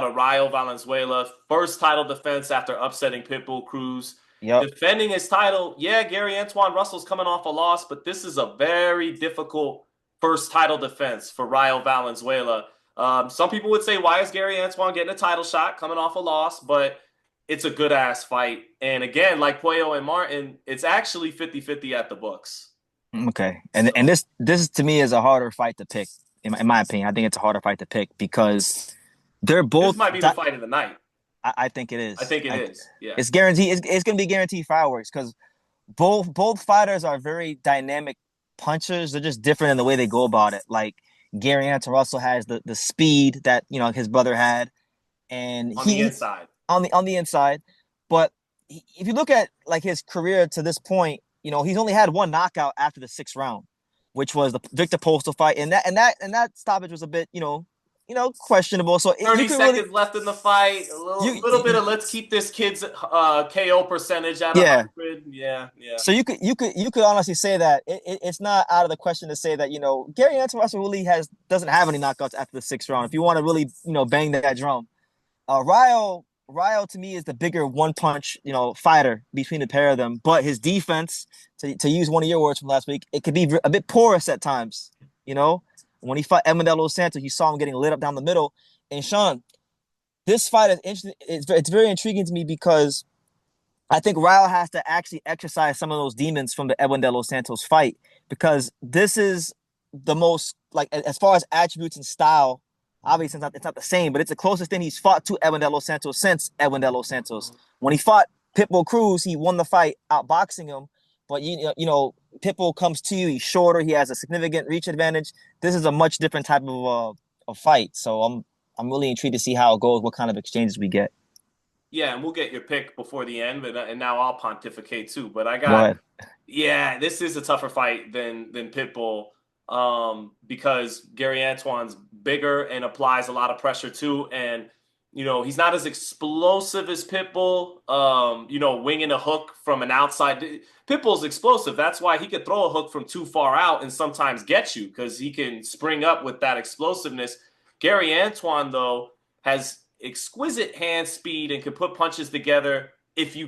of Rayo Valenzuela. First title defense after upsetting Pitbull Cruz. Yep. Defending his title, yeah, Gary Antuanne Russell's coming off a loss, but this is a very difficult first title defense for Rayo Valenzuela. Some people would say, why is Gary Antuanne getting a title shot coming off a loss? But it's a good ass fight. And again, like Puello and Martin, it's actually 50-50 at the books. Okay. And So and this to me is a harder fight to pick. In my opinion, I think it's a harder fight to pick because they're this both. might be the fight of the night. I think it I is. think it is. Yeah. It's guaranteed. It's going to be guaranteed fireworks because both fighters are very dynamic punchers. They're just different in the way they go about it. Like Gary Antuanne Russell has the speed that his brother had, and On the inside. on the inside. But if you look at like his career to this point, he's only had one knockout after the sixth round, which was the Victor Postal fight, and that stoppage was a bit questionable. So you 30 could really seconds left in the fight. A little bit you of let's keep this kid's KO percentage at yeah. 100. Yeah, yeah. So you could honestly say that it's not out of the question to say that Gary Antuanne Russell really doesn't have any knockouts after the sixth round. If you want to really bang that drum, Rayo to me is the bigger one punch fighter between the pair of them. But his defense, to use one of your words from last week, it could be a bit porous at times. When he fought Edmund Dos Santos, you saw him getting lit up down the middle. And Sean, this fight is interesting. It's very intriguing to me because I think Rayo has to actually exercise some of those demons from the Edwin De Los Santos fight because this is the most, like, as far as attributes and style, obviously it's not the same, but it's the closest thing he's fought to Edwin De Los Santos since Edwin De Los Santos. When he fought Pitbull Cruz, he won the fight outboxing him, but Pitbull comes to you, he's shorter, he has a significant reach advantage. This is a much different type of fight, so I'm really intrigued to see how it goes, what kind of exchanges we get. Yeah, and we'll get your pick before the end, and now I'll pontificate too. But Go ahead. yeah, this is a tougher fight than Pitbull, because Gary Antoine's bigger and applies a lot of pressure too, and he's not as explosive as Pitbull. Winging a hook from an outside. Pitbull's explosive. That's why he could throw a hook from too far out and sometimes get you because he can spring up with that explosiveness. Gary Antuanne, though, has exquisite hand speed and can put punches together if he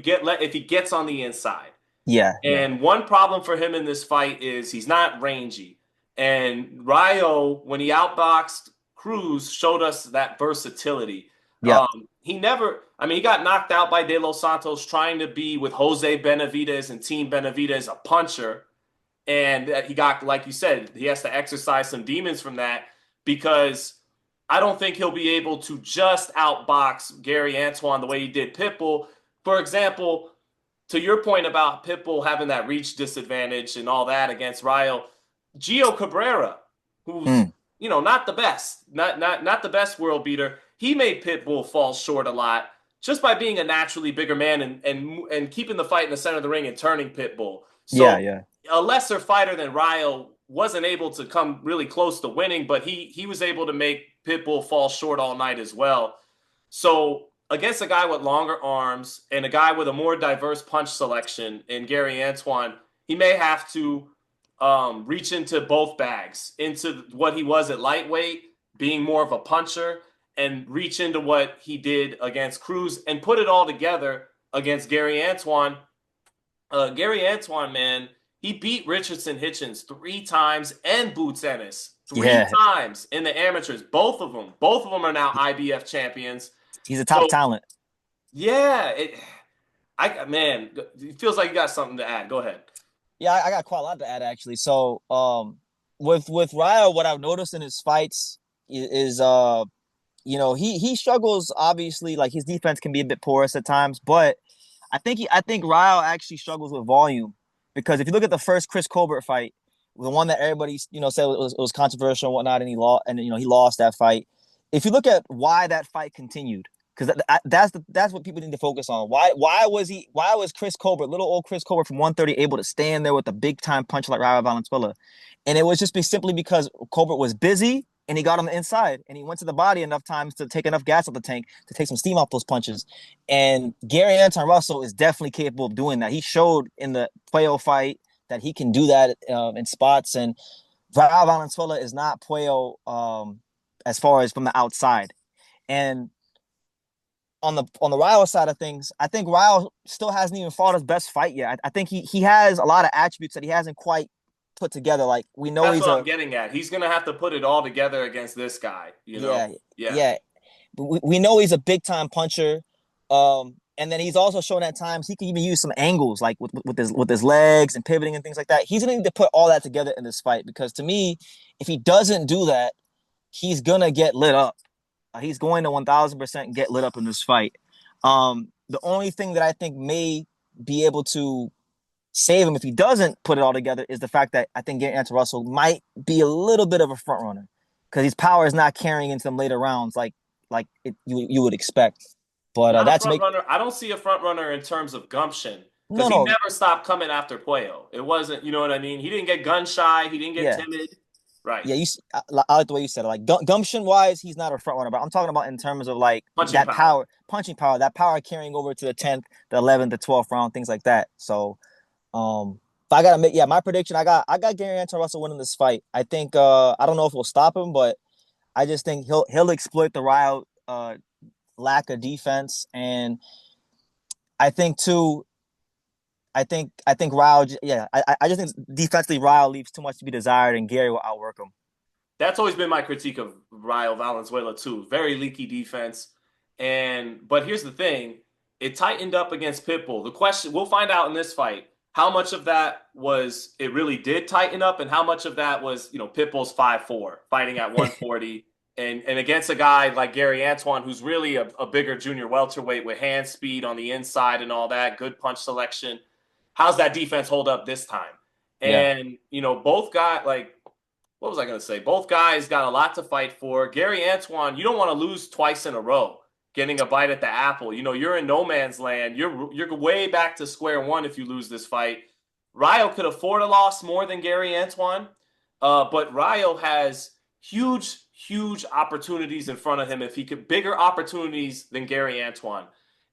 gets on the inside. Yeah, yeah. And one problem for him in this fight is he's not rangy. And Rayo, when he outboxed Cruz, showed us that versatility. Yeah. He got knocked out by De Los Santos trying to be with Jose Benavidez and Team Benavidez a puncher. And he got, like you said, he has to exercise some demons from that because I don't think he'll be able to just outbox Gary Antuanne the way he did Pitbull. For example, to your point about Pitbull having that reach disadvantage and all that against Rayo, Gio Cabrera, who's not the best, not the best world beater, he made Pitbull fall short a lot just by being a naturally bigger man and keeping the fight in the center of the ring and turning Pitbull. Yeah, So yeah. a lesser fighter than Rayo wasn't able to come really close to winning, but he was able to make Pitbull fall short all night as well. So against a guy with longer arms and a guy with a more diverse punch selection in Gary Antuanne, he may have to reach into both bags, into what he was at lightweight, being more of a puncher, and reach into what he did against Cruz and put it all together against Gary Antuanne. Gary Antuanne, man, he beat Richardson Hitchens 3 times and Boots Ennis 3 Yeah. times in the amateurs. Both of them are now IBF champions. He's a top So talent. yeah, it feels like you got something to add. Go ahead. Yeah, I got quite a lot to add actually. So, with Rayo, what I've noticed in his fights is he struggles obviously. Like his defense can be a bit porous at times, but I think Rayo actually struggles with volume because if you look at the first Chris Colbert fight, the one that everybody said was controversial and whatnot, and he lost, and he lost that fight. If you look at why that fight continued, because that's what people need to focus on. Why was Chris Colbert, little old Chris Colbert from 130, able to stand there with a big time punch like Rayo Valenzuela? And it was just simply because Colbert was busy and he got on the inside and he went to the body enough times to take enough gas out the tank to take some steam off those punches. And Gary Antuanne Russell is definitely capable of doing that. He showed in the Puello fight that he can do that in spots. And Rayo Valenzuela is not Puello as far as from the outside. And on the Rayo side of things, I think Rayo still hasn't even fought his best fight yet. I think he has a lot of attributes that he hasn't quite put together. Like we know That's he's what a I'm getting at. He's gonna have to put it all together against this guy, you know? yeah, Yeah. yeah. We know he's a big time puncher. And then he's also shown at times he can even use some angles, like with his legs and pivoting and things like that. He's gonna need to put all that together in this fight because to me, if he doesn't do that, he's gonna get lit up. He's going to 1,000% get lit up in this fight. The only thing that I think may be able to save him if he doesn't put it all together is the fact that I think Gary Antuanne Russell might be a little bit of a front runner because his power is not carrying into some later rounds you would expect. But Not a that's front make runner. I don't see a front runner in terms of gumption because no he no never stopped coming after Puello. It wasn't, you know what I mean? He didn't get gun shy. He didn't get yeah timid. Right. yeah I like the way you said it. Like gumption wise, he's not a front runner, but I'm talking about in terms of like Punching that power. power, punching power, that power carrying over to the 10th, the 11th, the 12th round, things like that. So if I gotta make my prediction, I got Gary Antuanne Russell winning this fight. I think I don't know if we'll stop him, but I just think he'll exploit the Rayo lack of defense, and I think too. I think Rayo. Yeah, I just think defensively Rayo leaves too much to be desired, and Gary will outwork him. That's always been my critique of Rayo Valenzuela too. Very leaky defense. But here's the thing, it tightened up against Pitbull. The question we'll find out in this fight how much of that was it really did tighten up and how much of that was, Pitbull's 5'4", fighting at 140 and against a guy like Gary Antuanne who's really a bigger junior welterweight with hand speed on the inside and all that, good punch selection. How's that defense hold up this time? Yeah, And, both guys like what was I going to say? Both guys got a lot to fight for. Gary Antuanne, you don't want to lose twice in a row, getting a bite at the apple. You're in no man's land. You're way back to square one if you lose this fight. Rayo could afford a loss more than Gary Antuanne, but Rayo has huge, huge opportunities in front of him. If he could, bigger opportunities than Gary Antuanne.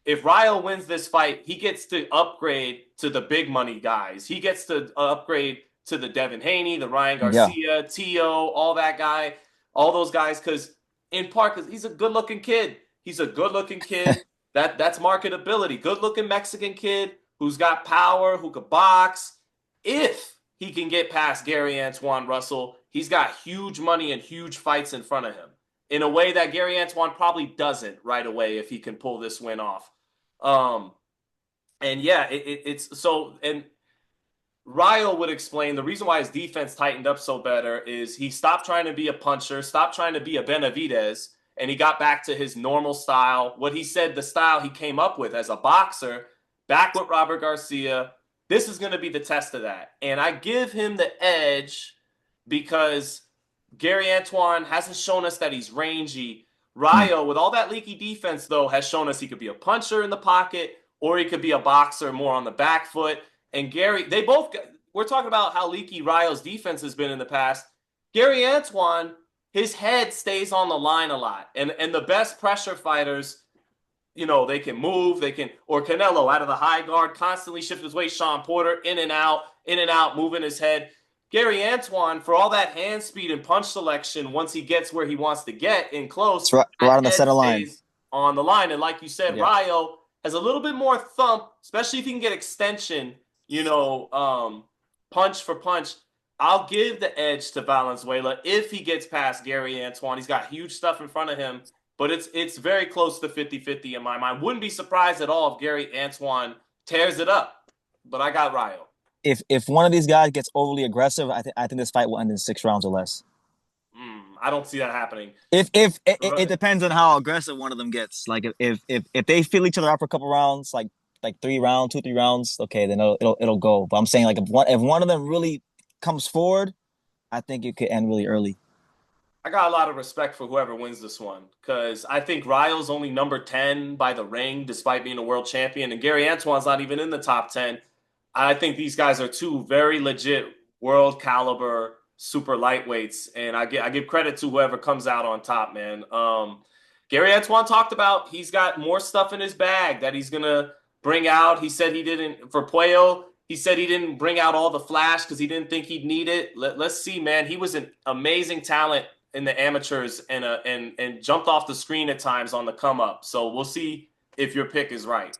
If Rayo wins this fight, he gets to upgrade to the big money guys. He gets to upgrade to the Devin Haney, the Ryan yeah. Garcia, Tio, all that guy, all those guys, because in part, because he's a good-looking kid. He's a good-looking kid. That's marketability. Good-looking Mexican kid who's got power, who could box. If he can get past Gary Antuanne Russell, he's got huge money and huge fights in front of him in a way that Gary Antuanne probably doesn't right away if he can pull this win off. And yeah, it's so and Rayo would explain the reason why his defense tightened up so better is he stopped trying to be a puncher, stopped trying to be a Benavidez, and he got back to his normal style. What he said, the style he came up with as a boxer, back with Robert Garcia. This is going to be the test of that. And I give him the edge because Gary Antuanne hasn't shown us that he's rangy. Hmm. Rayo, with all that leaky defense, though, has shown us he could be a puncher in the pocket or he could be a boxer more on the back foot. And Gary, we're talking about how leaky Rayo's defense has been in the past. Gary Antuanne, his head stays on the line a lot. And the best pressure fighters, they can move, or Canelo out of the high guard, constantly shift his weight, Sean Porter, in and out, moving his head. Gary Antuanne, for all that hand speed and punch selection, once he gets where he wants to get in close, It's right that on the head center line. stays on the line. And like you said, Yeah. Rayo has a little bit more thump, especially if he can get extension, punch for punch. I'll give the edge to Valenzuela if he gets past Gary Antuanne. He's got huge stuff in front of him, but it's very close to 50-50 in my mind. Wouldn't be surprised at all if Gary Antuanne tears it up, but I got Rayo. If one of these guys gets overly aggressive, I think this fight will end in 6 rounds or less. I don't see that happening. If it depends on how aggressive one of them gets. Like if they feel each other out for a couple rounds, like 3 rounds, 2 3 rounds, okay, then it'll go. But I'm saying like if one of them really comes forward, I think it could end really early. I got a lot of respect for whoever wins this one because I think Rayo's only number 10 by the ring, despite being a world champion, and Gary Antoine's not even in the top 10. I think these guys are two very legit world caliber super lightweights, and I give credit to whoever comes out on top, man. Gary Antuanne talked about he's got more stuff in his bag that he's gonna bring out. He said he didn't for Puello. He said he didn't bring out all the flash because he didn't think he'd need it. Let's see, man. He was an amazing talent in the amateurs and jumped off the screen at times on the come up. So we'll see if your pick is right.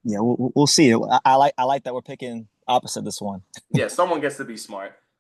Yeah, we'll see. I like that we're picking opposite this one. Yeah, someone gets to be smart.